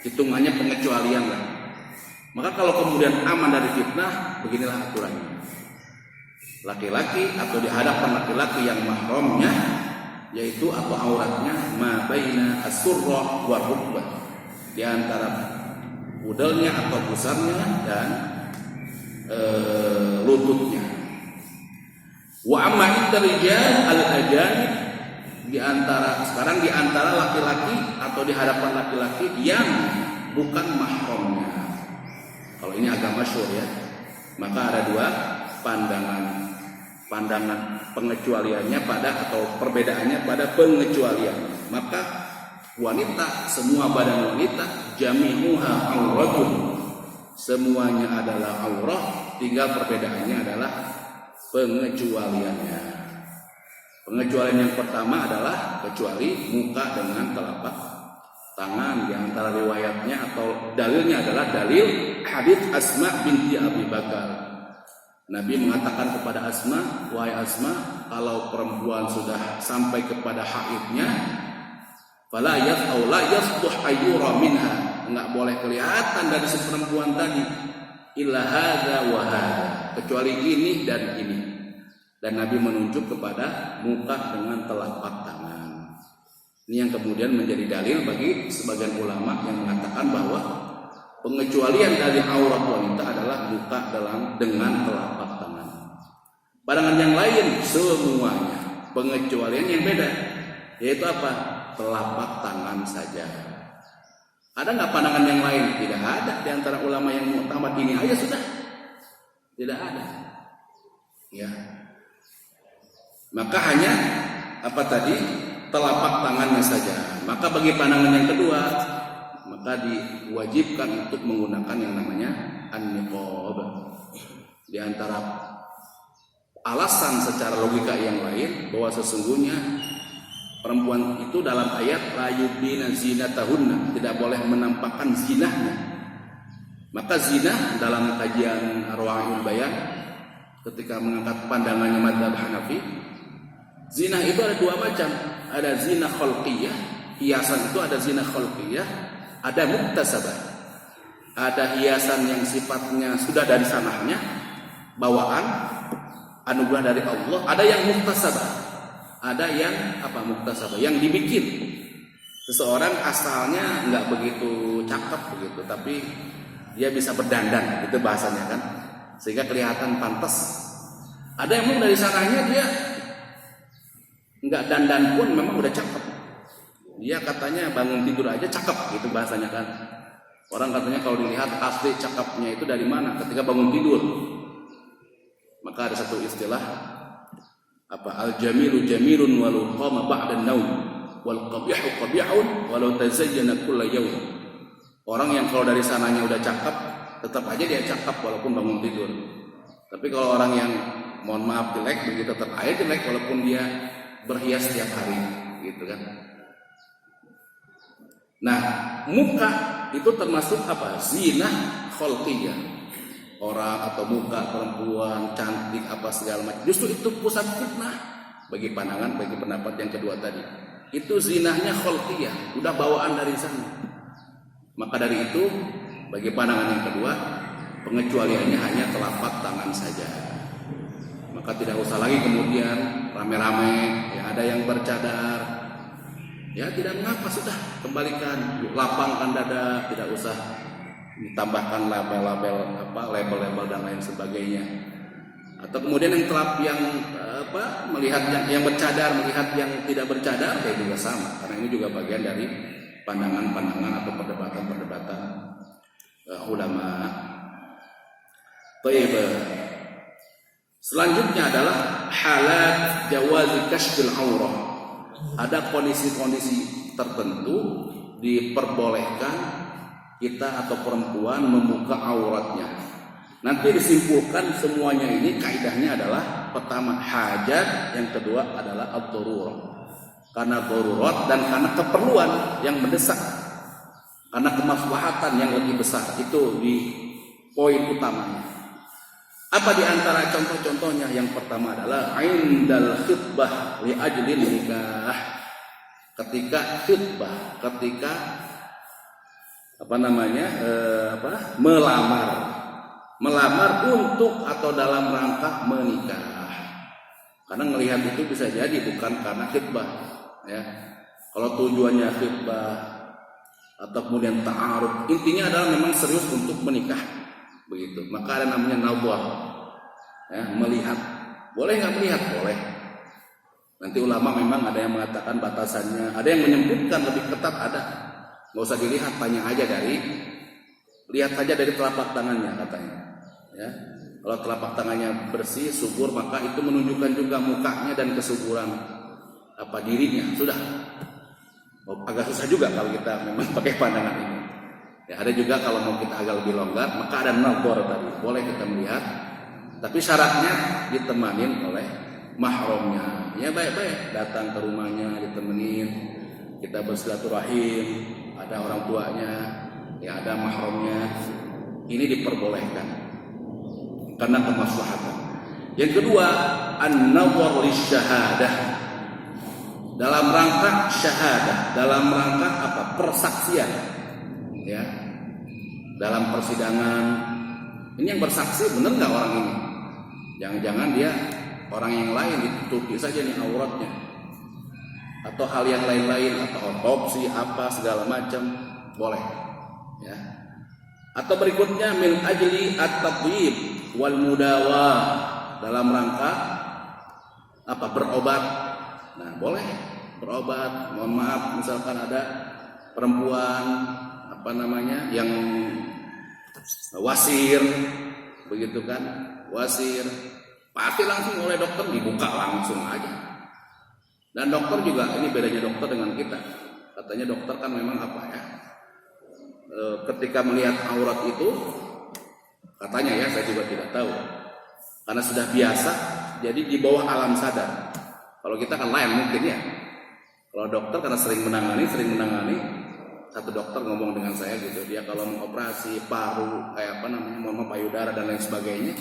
hitungannya pengecualian lah. Maka kalau kemudian aman dari fitnah, beginilah aturannya. Laki-laki atau di hadapan laki-laki yang mahramnya, yaitu atau auratnya ma baina as-surrah wa rukbah, di antara udelnya atau pusarnya dan lututnya. Wa amma inda rijal al-ajanib, di antara laki-laki atau di hadapan laki-laki yang bukan mahramnya. Kalau ini agak masyhur ya, maka ada dua pandangan pengecualiannya atau perbedaannya pada pengecualian. Maka wanita, semua badan wanita jami'uha auratun, semuanya adalah aurat, tinggal perbedaannya adalah pengecualiannya. Pengecualian yang pertama adalah kecuali muka dengan telapak tangan. Di antara riwayatnya atau dalilnya adalah dalil hadits Asma binti Abi Bakar. Nabi mengatakan kepada Asma, wahai Asma, kalau perempuan sudah sampai kepada haidnya, fala yasduh ayyura minha, enggak boleh kelihatan dari si perempuan tadi, illa hadza wa hadza, kecuali ini dan ini. Dan Nabi menunjuk kepada muka dengan telapak tangan. Ini yang kemudian menjadi dalil bagi sebagian ulama yang mengatakan bahwa pengecualian dari aurat wanita adalah muka dengan telapak tangan. Pandangan yang lain semuanya pengecualian yang beda, yaitu apa? Telapak tangan saja. Ada nggak pandangan yang lain? Tidak ada di antara ulama yang muktamad ini aja sudah. Tidak ada. Ya. Maka hanya telapak tangannya saja. Maka bagi pandangan yang kedua, maka diwajibkan untuk menggunakan yang namanya an-niqab. Di antara alasan secara logika yang lain bahwa sesungguhnya perempuan itu dalam ayat la yubdina zinatahunna, tidak boleh menampakkan zinahnya. Maka zina dalam kajian Arwaul Bayan ketika mengangkat pandangannya mazhab Hanafi, zina itu ada dua macam. Ada zina khalqiyah, hiasan itu ada zina khalqiyah, ada muktasabah. Ada hiasan yang sifatnya sudah dari sananya, bawaan, anugerah dari Allah. Ada yang muktasabah. Ada yang muktasabah, yang dibikin. Seseorang asalnya nggak begitu cakep begitu, tapi dia bisa berdandan, itu bahasanya kan, sehingga kelihatan pantas. Ada yang dari sananya dia nggak dandan pun memang udah cakep. Dia katanya bangun tidur aja cakep, gitu bahasanya kan. Orang katanya kalau dilihat asli cakepnya itu dari mana? Ketika bangun tidur. Maka ada satu istilah al-jamilu jamilun walau qama ba'da an-naum wal qabihu qabihun walau tazayyana kulla yawm. Orang yang kalau dari sananya udah cakep, tetap aja dia cakep walaupun bangun tidur. Tapi kalau orang yang mohon maaf jelek, begitu tetap aja jelek walaupun dia berhias setiap hari, gitu kan. Nah, muka itu termasuk zina khalqiyah. Orang atau muka perempuan cantik segala macam. Justru itu pusat fitnah bagi pendapat yang kedua tadi. Itu zinahnya khalqiyah, udah bawaan dari sana. Maka dari itu bagi pandangan yang kedua, pengecualiannya hanya telapak tangan saja. Maka tidak usah lagi kemudian rame-rame, ya ada yang bercadar, ya tidak mengapa, sudah kembalikan, lapangkan dada, tidak usah ditambahkan label-label dan lain sebagainya. Atau kemudian yang melihat yang bercadar, melihat yang tidak bercadar, ya juga sama, karena ini juga bagian dari pandangan-pandangan atau perdebatan-perdebatan ulama. Baik. Selanjutnya adalah halat jawazi kashfil aurah. Ada kondisi-kondisi tertentu diperbolehkan kita atau perempuan membuka auratnya. Nanti disimpulkan semuanya ini kaidahnya adalah pertama hajat, yang kedua adalah ad-darurat. Karena darurat dan karena keperluan yang mendesak. Karena kemaslahatan yang lebih besar, itu di poin utamanya. Apa di antara contoh-contohnya? Yang pertama adalah indal khitbah li ajlin nikah. Ketika khitbah, ketika melamar untuk atau dalam rangka menikah. Karena melihat itu bisa jadi bukan karena khitbah, ya. Kalau tujuannya khitbah atau kemudian ta'aruf, intinya adalah memang serius untuk menikah, begitu. Maka ada namanya nadhar, ya, melihat. Boleh nggak melihat? Boleh. Nanti ulama memang ada yang mengatakan batasannya, ada yang menyebutkan lebih ketat, ada. Nggak usah dilihat, lihat saja dari telapak tangannya katanya. Ya, kalau telapak tangannya bersih, subur, maka itu menunjukkan juga mukanya dan kesuburan dirinya. Sudah. Agak susah juga kalau kita memang pakai pandangan ini. Ya, ada juga kalau mau kita agak lebih longgar, maka ada nadhar tadi. Boleh kita melihat, tapi syaratnya ditemanin oleh mahramnya. Ya baik-baik, datang ke rumahnya, ditemenin, kita bersilaturahim, ada orang tuanya, ya ada mahramnya. Ini diperbolehkan karena kemaslahatan. Yang kedua, an-nadhar lisyahadah. Dalam rangka syahadah, dalam rangka persaksian. Ya. Dalam persidangan. Ini yang bersaksi benar nggak orang ini? Jangan-jangan dia orang yang lain, ditutupi saja nih auratnya. Atau hal yang lain-lain, atau otopsi segala macam, boleh. Ya. Atau berikutnya min ajli at-tatyib wal mudawah, dalam rangka berobat. Nah, boleh berobat. Mohon maaf, misalkan ada perempuan yang wasir, begitu kan? Wasir, pasti langsung oleh dokter dibuka langsung aja. Dan dokter juga, ini bedanya dokter dengan kita. Katanya dokter kan memang ketika melihat aurat itu, katanya ya, saya juga tidak tahu, karena sudah biasa, jadi di bawah alam sadar. Kalau kita kan lain mungkin ya. Kalau dokter karena sering menangani, satu dokter ngomong dengan saya gitu, dia kalau mengoperasi paru, payudara dan lain sebagainya,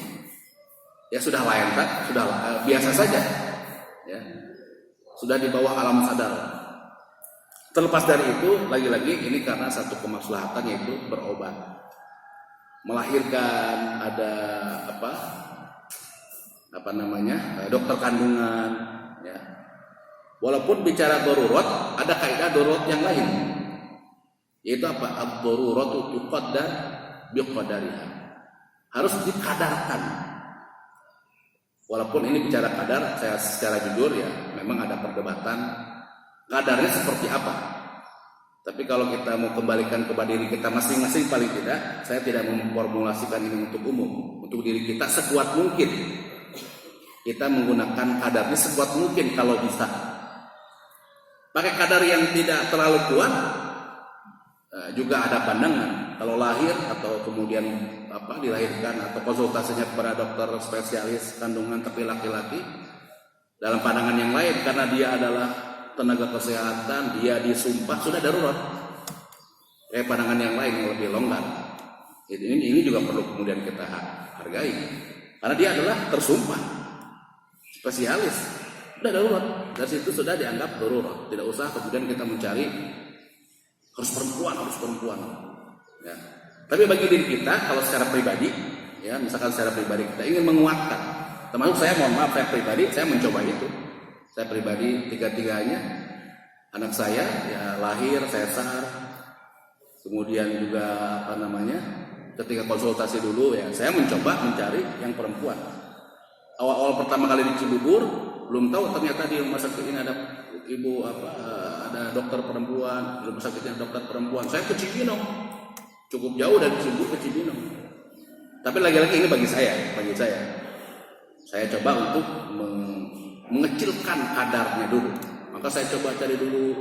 ya sudah lain kan, sudah biasa saja, ya, sudah di bawah alam sadar. Terlepas dari itu, lagi-lagi ini karena satu kemaslahatan, yaitu berobat. Melahirkan, ada dokter kandungan, ya. Walaupun bicara darurat, ada kaidah darurat yang lain, yaitu ad-daruratu tuqaddar biqadariha. Harus dikadarkan. Walaupun ini bicara kadar, saya secara jujur ya, memang ada perdebatan kadarnya seperti apa. Tapi kalau kita mau kembalikan kepada diri kita masing-masing, paling tidak, saya tidak memformulasikan ini untuk umum. Untuk diri kita sekuat mungkin, kita menggunakan kadarnya sekuat mungkin kalau bisa. Pakai kadar yang tidak terlalu kuat, juga ada pandangan. Kalau lahir atau kemudian dilahirkan atau konsultasinya kepada dokter spesialis kandungan tapi laki-laki, dalam pandangan yang lain, karena dia adalah tenaga kesehatan, dia disumpah, sudah darurat. Pandangan yang lain yang lebih longgar. Ini juga perlu kemudian kita hargai, karena dia adalah tersumpah spesialis, sudah darurat. Dari situ sudah dianggap darurat. Tidak usah kemudian kita mencari harus perempuan. Ya. Tapi bagi diri kita, kalau secara pribadi, ya, misalkan secara pribadi kita ingin menguatkan, termasuk saya, mohon maaf, saya pribadi, saya mencoba itu. Saya pribadi, tiga-tiganya, anak saya ya lahir sesar, kemudian juga ketika konsultasi dulu ya, saya mencoba mencari yang perempuan. Awal-awal pertama kali di Cibubur, belum tahu ternyata di rumah sakit ini ada ada dokter perempuan, di rumah sakitnya dokter perempuan. Saya ke Cibinong, cukup jauh dari Cibubur ke Cibinong. Tapi lagi-lagi ini bagi saya coba untuk mengecilkan kadarnya dulu. Maka saya coba cari dulu,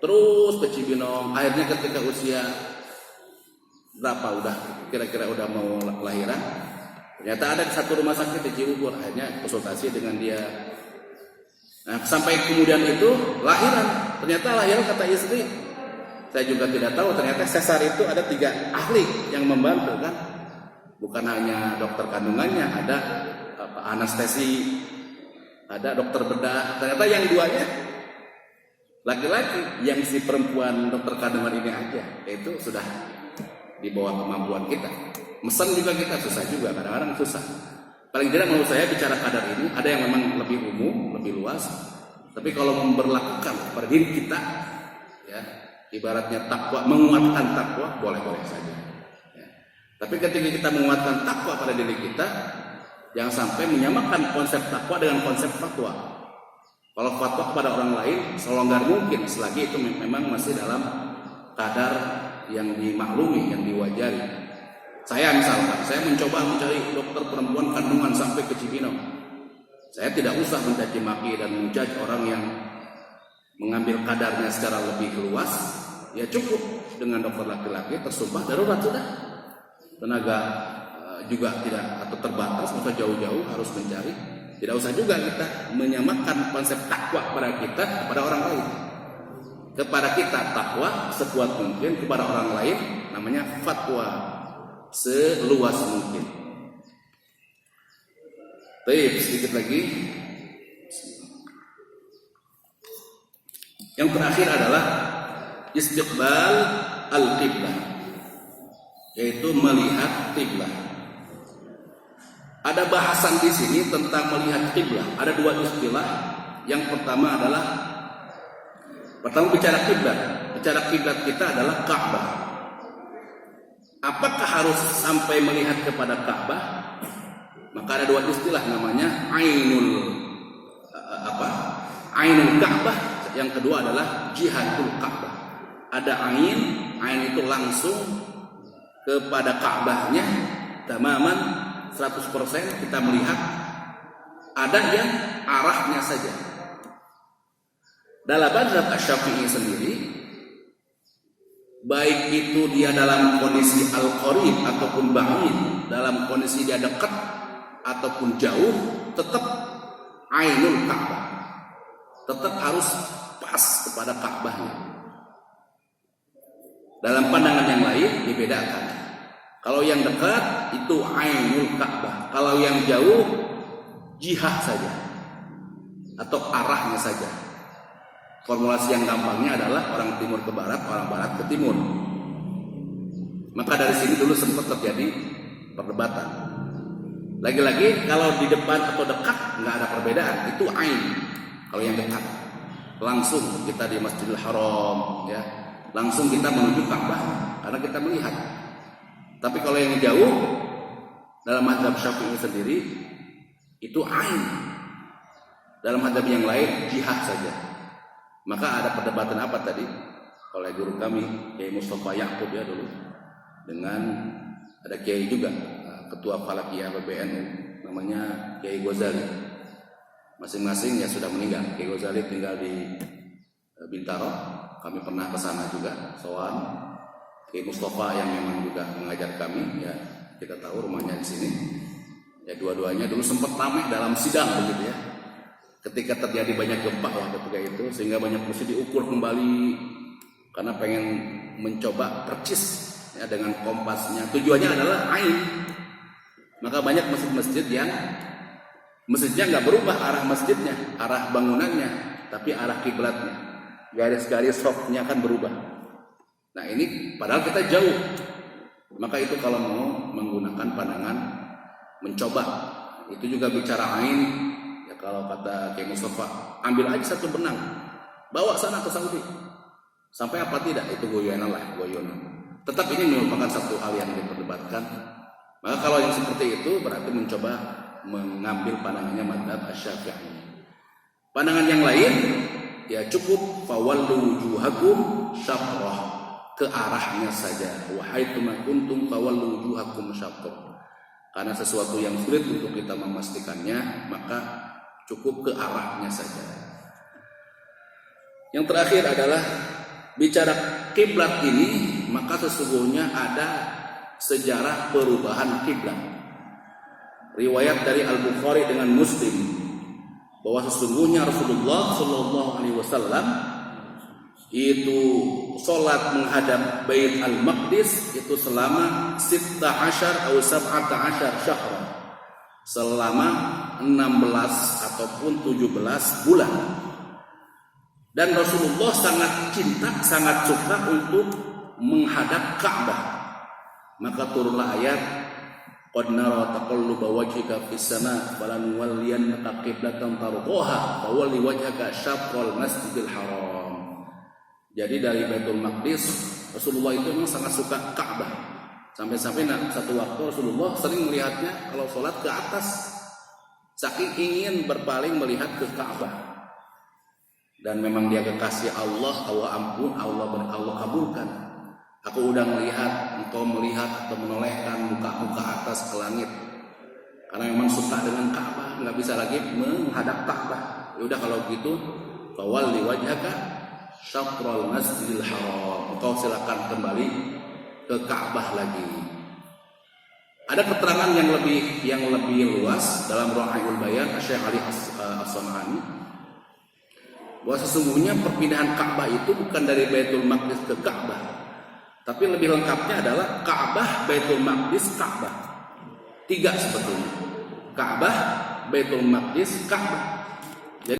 terus ke Cibinong. Akhirnya ketika usia berapa, kira-kira udah mau lahiran, Ternyata ada satu rumah sakit di Cibubur, akhirnya konsultasi dengan dia. Nah, sampai kemudian itu lahiran. Ternyata lahiran kata istri, saya juga tidak tahu, ternyata sesar itu ada 3 ahli yang membantu kan. Bukan hanya dokter kandungannya, ada anestesi, ada dokter bedah. Ternyata yang 2-nya laki-laki, yang si perempuan dokter kandungan ini aja. Itu sudah di bawah kemampuan kita. Mesen juga kita susah juga, kadang-kadang susah. Paling tidak menurut saya bicara kadar ini ada yang memang lebih umum, lebih luas. Tapi kalau memberlakukan pada diri kita, ya ibaratnya takwa, menguatkan takwa, boleh-boleh saja. Ya. Tapi ketika kita menguatkan takwa pada diri kita, jangan sampai menyamakan konsep takwa dengan konsep fatwa. Kalau fatwa kepada orang lain, selonggar mungkin, selagi itu memang masih dalam kadar yang dimaklumi, yang diwajari. Saya misalkan, saya mencoba mencari dokter perempuan kandungan sampai ke Cibinong. Saya tidak usah mencaci maki dan menjudge orang yang mengambil kadarnya secara lebih luas. Ya cukup dengan dokter laki-laki tersumpah darurat sudah. Tenaga juga tidak atau terbatas, maka jauh-jauh harus mencari. Tidak usah juga kita menyamakan konsep takwa pada kita kepada orang lain. Kepada kita takwa sekuat mungkin, kepada orang lain namanya fatwa seluas mungkin. Baik, sedikit lagi. Yang terakhir adalah istiqbal al-qiblah, yaitu melihat kiblat. Ada bahasan di sini tentang melihat kiblat. Ada 2 istilah. Yang pertama adalah bicara kiblat. Bicara kiblat kita adalah Ka'bah. Apakah harus sampai melihat kepada Ka'bah? Maka ada 2 istilah namanya Ainul Ka'bah. Yang kedua adalah Jihadul Ka'bah. Ada ain itu langsung kepada Ka'bahnya, tamaman 100% kita melihat. Ada yang arahnya saja. Dalam mazhab Asy-Syafi'i sendiri, baik itu dia dalam kondisi al-qarib ataupun ba'id, dalam kondisi dia dekat ataupun jauh, tetap ainul Ka'bah, tetap harus pas kepada Ka'bahnya. Dalam pandangan yang lain dibedakan. Kalau yang dekat itu ainul Ka'bah, kalau yang jauh jihah saja atau arahnya saja. Formulasi yang gampangnya adalah orang timur ke barat, orang barat ke timur. Maka dari sini dulu sempat terjadi perdebatan. Lagi-lagi kalau di depan atau dekat nggak ada perbedaan, itu ain. Kalau yang dekat, langsung kita di Masjidil Haram, ya, langsung kita menuju Ka'bah karena kita melihat. Tapi kalau yang jauh, dalam mazhab Syafi'i sendiri itu ain. Dalam mazhab yang lain jihad saja. Maka ada perdebatan apa tadi oleh guru kami Kiai Mustafa Ya'qub ya dulu, dengan ada Kiai juga ketua Falakiyah PBNU namanya Kiai Ghazali. Masing-masing ya sudah meninggal. Kiai Ghazali tinggal di Bintaro, kami pernah ke sana juga sowan. Kiai Mustafa yang memang juga mengajar kami, ya kita tahu rumahnya di sini. Ya dua-duanya dulu sempat ramai dalam sidang begitu ya. Ketika terjadi banyak gempa ketika itu, sehingga banyak mesti diukur kembali karena pengen mencoba percis ya, dengan kompasnya. Tujuannya adalah ain. Maka banyak masjid-masjid yang masjidnya nggak berubah arah masjidnya, arah bangunannya, tapi arah kiblatnya. Garis-garis softnya kan berubah. Nah ini padahal kita jauh. Maka itu kalau mau menggunakan pandangan mencoba, itu juga bicara ain. Kalau kata Kiai Mustafa, ambil aja satu benang, bawa sana ke Saudi. Sampai apa tidak, itu goyonan lah, goyonan. Tetap ini merupakan satu hal yang diperdebatkan. Maka kalau yang seperti itu berarti mencoba mengambil pandangannya mazhab Asy-Syafi'i. Pandangan yang lain, ya cukup fawallu wujuhakum syatrah, ke arahnya saja. Wa haitsuma kuntum fawallu wujuhakum syatrah. Karena sesuatu yang sulit untuk kita memastikannya, maka cukup ke arahnya saja. Yang terakhir adalah bicara kiblat ini, maka sesungguhnya ada sejarah perubahan kiblat. riwayat dari Al-Bukhari dengan Muslim bahwa sesungguhnya Rasulullah Shallallahu Alaihi Wasallam itu sholat menghadap Bait Al-Maqdis itu selama 16 atau 17 syahran, selama 16 ataupun 17 bulan. Dan Rasulullah sangat cinta, sangat suka untuk menghadap Ka'bah. Maka turunlah ayat qad nara taqalluba wajhika fis sama' falanuwalliyannaka qiblatan tardhaha fawalli wajhaka syatral masjidil haram. Jadi dari Baitul Maqdis Rasulullah itu memang sangat suka Ka'bah. Sampai-sampai satu waktu Rasulullah sering melihatnya kalau sholat ke atas, saking ingin berpaling melihat ke Ka'bah. Dan memang dia kekasih Allah, Allah ampun, Allah kabulkan. Aku udah melihat, engkau melihat atau menolehkan muka atas ke langit. Karena memang suka dengan Ka'bah, nggak bisa lagi menghadap Ka'bah. Ya udah kalau gitu, fawalli wajhaka syatral masjidil haram. Engkau silakan kembali ke Ka'bah lagi. Ada keterangan yang lebih luas dalam Ruhul Bayan Syekh Ali As-Sam'ani bahwa sesungguhnya perpindahan Ka'bah itu bukan dari Baitul Maqdis ke Ka'bah, tapi lebih lengkapnya adalah Ka'bah, Baitul Maqdis, Ka'bah. 3 sebetulnya. Ka'bah, Baitul Maqdis, Ka'bah.